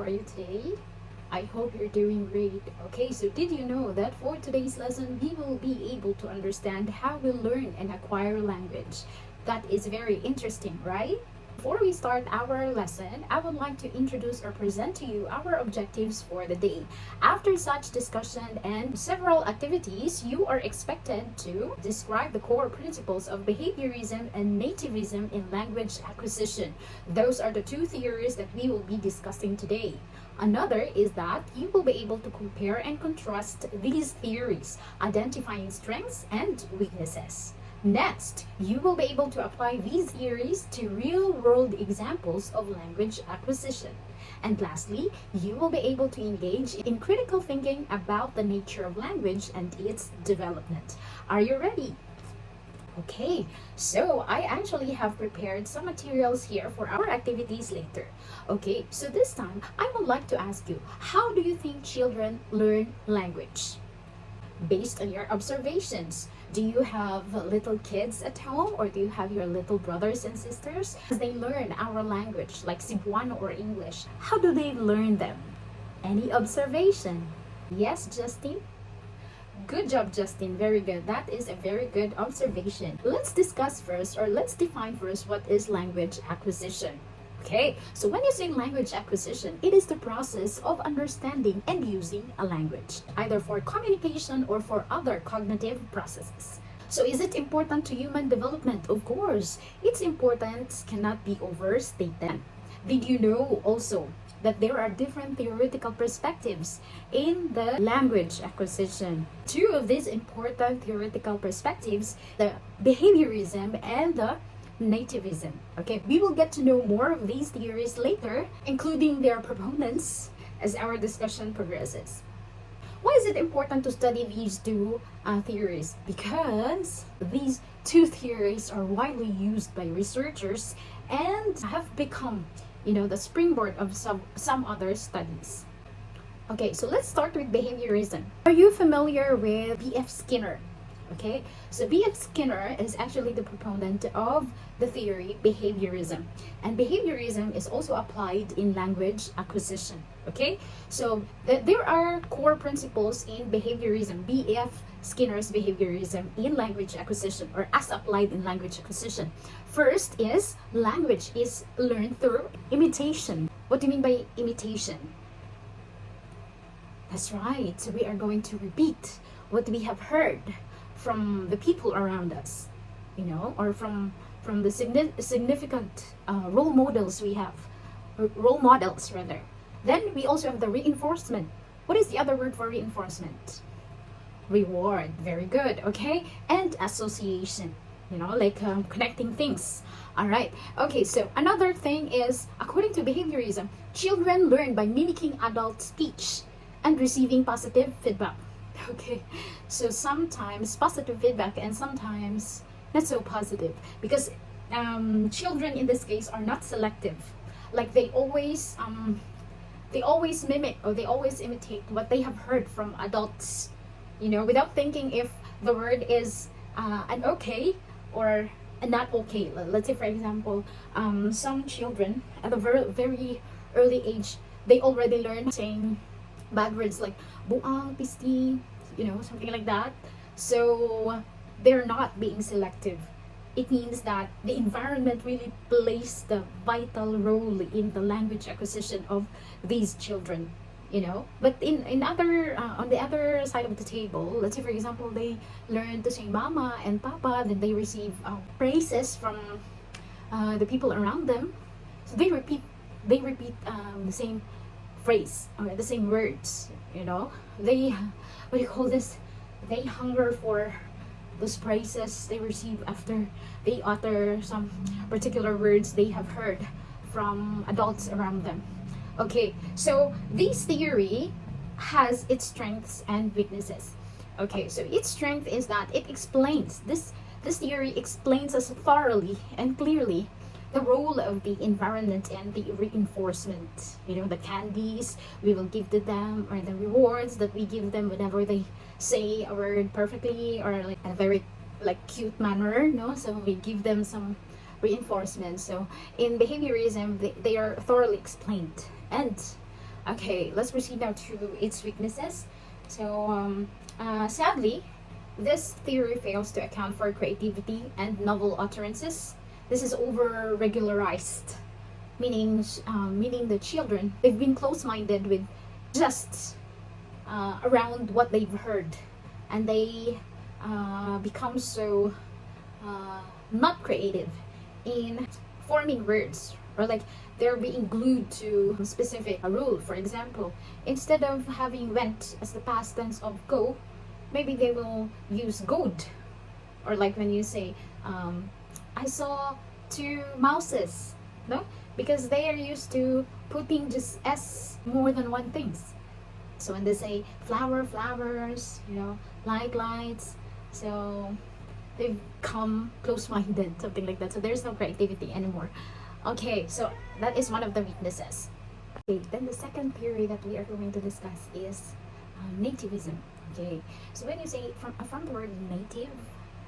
are you today? I hope you're doing great. Okay, so did you know that for today's lesson, we will be able to understand how we learn and acquire language? That is very interesting, right? Before we start our lesson, I would like to introduce or present to you our objectives for the day. After such discussion and several activities, you are expected to describe the core principles of behaviorism and nativism in language acquisition. Those are the two theories that we will be discussing today. Another is that you will be able to compare and contrast these theories, identifying strengths and weaknesses. Next, you will be able to apply these theories to real-world examples of language acquisition. And lastly, you will be able to engage in critical thinking about the nature of language and its development. Are you ready? Okay, so I actually have prepared some materials here for our activities later. Okay, so this time I would like to ask you, how do you think children learn language? Based on your observations, do you have little kids at home, or do you have your little brothers and sisters? As they learn our language like Cebuano or English, how do they learn them? Any observation? Yes, Justin? Good job, Justin. Very good. That is a very good observation. Let's discuss first, or let's define first, what is language acquisition. Okay, so when you say language acquisition, it is the process of understanding and using a language, either for communication or for other cognitive processes. So is it important to human development? Of course, its importance cannot be overstated. Did you know also that there are different theoretical perspectives in the language acquisition? Two of these important theoretical perspectives, the behaviorism and the nativism. Okay, we will get to know more of these theories later, including their proponents, as our discussion progresses. Why is it important to study these two theories? Because these two theories are widely used by researchers and have become, the springboard of some other studies. Okay, so let's start with behaviorism. Are you familiar with B.F. Skinner? Okay, so B.F. Skinner is actually the proponent of the theory behaviorism, and behaviorism is also applied in language acquisition. Okay, so there are core principles in behaviorism, B.F. Skinner's behaviorism in language acquisition, or as applied in language acquisition. First is language is learned through imitation. What do you mean by imitation? That's right, so we are going to repeat what we have heard from the people around us, or from the significant role models we have, or role models rather. Then we also have the reinforcement. What is the other word for reinforcement? Reward. Very good. Okay, and association, like connecting things. All right. Okay, so another thing is, according to behaviorism, children learn by mimicking adult speech and receiving positive feedback. Okay, so sometimes positive feedback and sometimes not so positive, because children in this case are not selective. Like they always mimic, or they always imitate what they have heard from adults, without thinking if the word is an okay or a not okay. Let's say, for example, some children at a very, very early age, they already learn saying bad words like buang, pisti, something like that. So they're not being selective. It means that the environment really plays the vital role in the language acquisition of these children, But in other on the other side of the table, let's say for example, they learn to say mama and papa, then they receive praises from the people around them. So they repeat the same phrase or the same words. They, what do you call this, they hunger for those praises they receive after they utter some particular words they have heard from adults around them. Okay, so this theory has its strengths and weaknesses. Okay, so its strength is that it explains this theory explains us thoroughly and clearly the role of the environment and the reinforcement, the candies we will give to them, or the rewards that we give them whenever they say a word perfectly, or like in a very cute manner, so we give them some reinforcement. So in behaviorism, they are thoroughly explained, and Okay, let's proceed now to its weaknesses. So, sadly, this theory fails to account for creativity and novel utterances. This is over regularized, meaning the children, they've been close-minded with just around what they've heard, and they become so not creative in forming words, or like they're being glued to a specific rule. For example, instead of having went as the past tense of go, maybe they will use good. Or like when you say, I saw two mouses, no? Because they are used to putting just s more than one things. So when they say flower, flowers, lights, so they've come close-minded, something like that. So there's no creativity anymore. Okay, so that is one of the weaknesses. Okay, then the second theory that we are going to discuss is nativism. Okay, so when you say from the word native,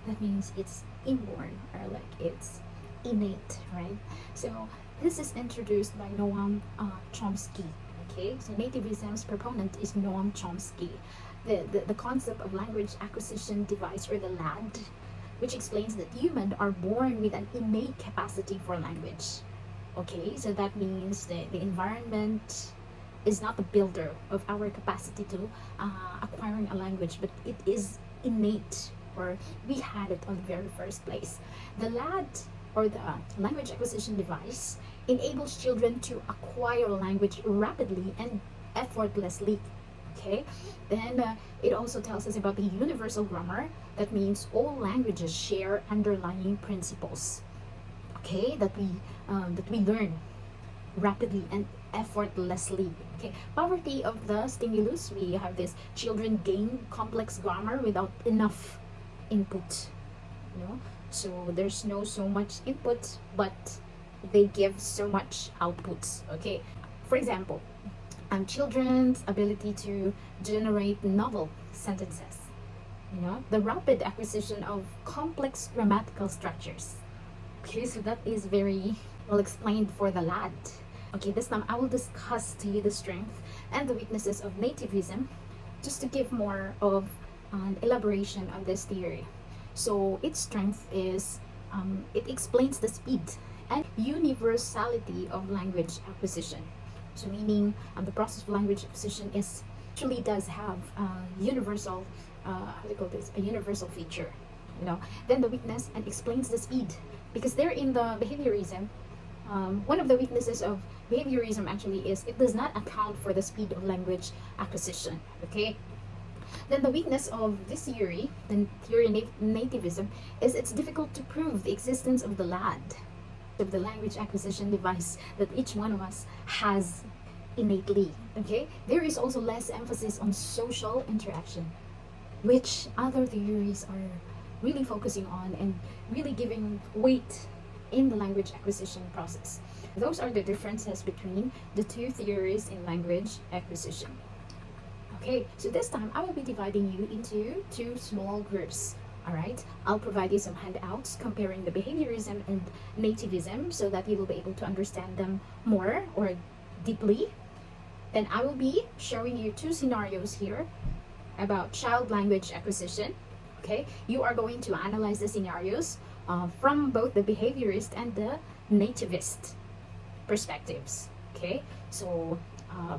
that means it's inborn, or like it's innate, right? So this is introduced by Noam Chomsky. Okay, so nativism's proponent is Noam Chomsky. The concept of language acquisition device, or the LAD, which explains that humans are born with an innate capacity for language. Okay, so that means that the environment is not the builder of our capacity to acquiring a language, but it is innate, or we had it on the very first place. The LAD, or the language acquisition device, enables children to acquire language rapidly and effortlessly. Okay, then it also tells us about the universal grammar. That means all languages share underlying principles, okay, that we learn rapidly and effortlessly. Okay, poverty of the stimulus, we have this: children gain complex grammar without enough input, so there's no so much input, but they give so much outputs. Okay, for example, children's ability to generate novel sentences, the rapid acquisition of complex grammatical structures. Okay, so that is very well explained for the lad. Okay, this time I will discuss to you the strength and the weaknesses of nativism, just to give more of an elaboration on this theory. So its strength is it explains the speed and universality of language acquisition. So meaning the process of language acquisition is actually does have universal, how do you call this, a universal feature. Then the weakness, and explains the speed, because there in the behaviorism, one of the weaknesses of behaviorism actually is it does not account for the speed of language acquisition. Okay, then the weakness of this theory, the theory of nativism, is it's difficult to prove the existence of the LAD, of the language acquisition device that each one of us has innately. Okay, there is also less emphasis on social interaction, which other theories are really focusing on and really giving weight in the language acquisition process. Those are the differences between the two theories in language acquisition. Okay, so this time I will be dividing you into two small groups. All right, I'll provide you some handouts comparing the behaviorism and nativism, so that you will be able to understand them more or deeply. Then I will be showing you two scenarios here about child language acquisition. Okay, you are going to analyze the scenarios from both the behaviorist and the nativist perspectives. Okay, so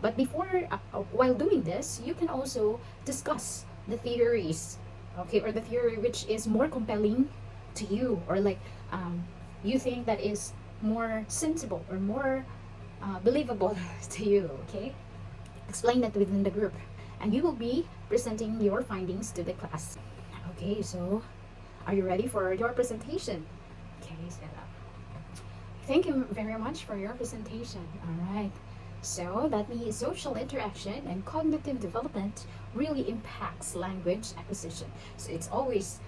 but before, while doing this, you can also discuss the theories, okay, or the theory which is more compelling to you, or like you think that is more sensible or more believable to you. Okay, explain that within the group, and you will be presenting your findings to the class. Okay, so are you ready for your presentation? Okay, set up. Thank you very much for your presentation. All right, so that means social interaction and cognitive development really impacts language acquisition. So it's always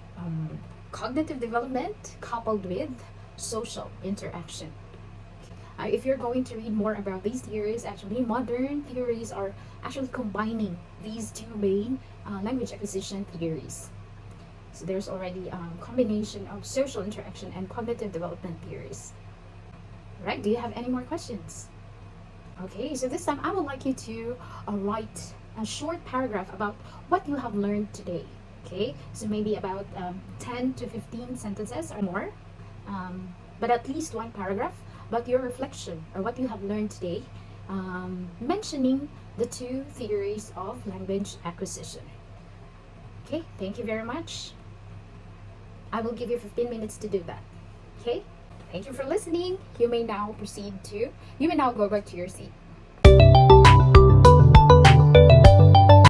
cognitive development coupled with social interaction. If you're going to read more about these theories, actually modern theories are actually combining these two main language acquisition theories. So there's already a combination of social interaction and cognitive development theories. Right? Do you have any more questions? Okay, so this time I would like you to write a short paragraph about what you have learned today. Okay, so maybe about 10 to 15 sentences or more, but at least one paragraph about your reflection or what you have learned today, mentioning the two theories of language acquisition. Okay, thank you very much. I will give you 15 minutes to do that. Okay, thank you for listening. You may now go back to your seat.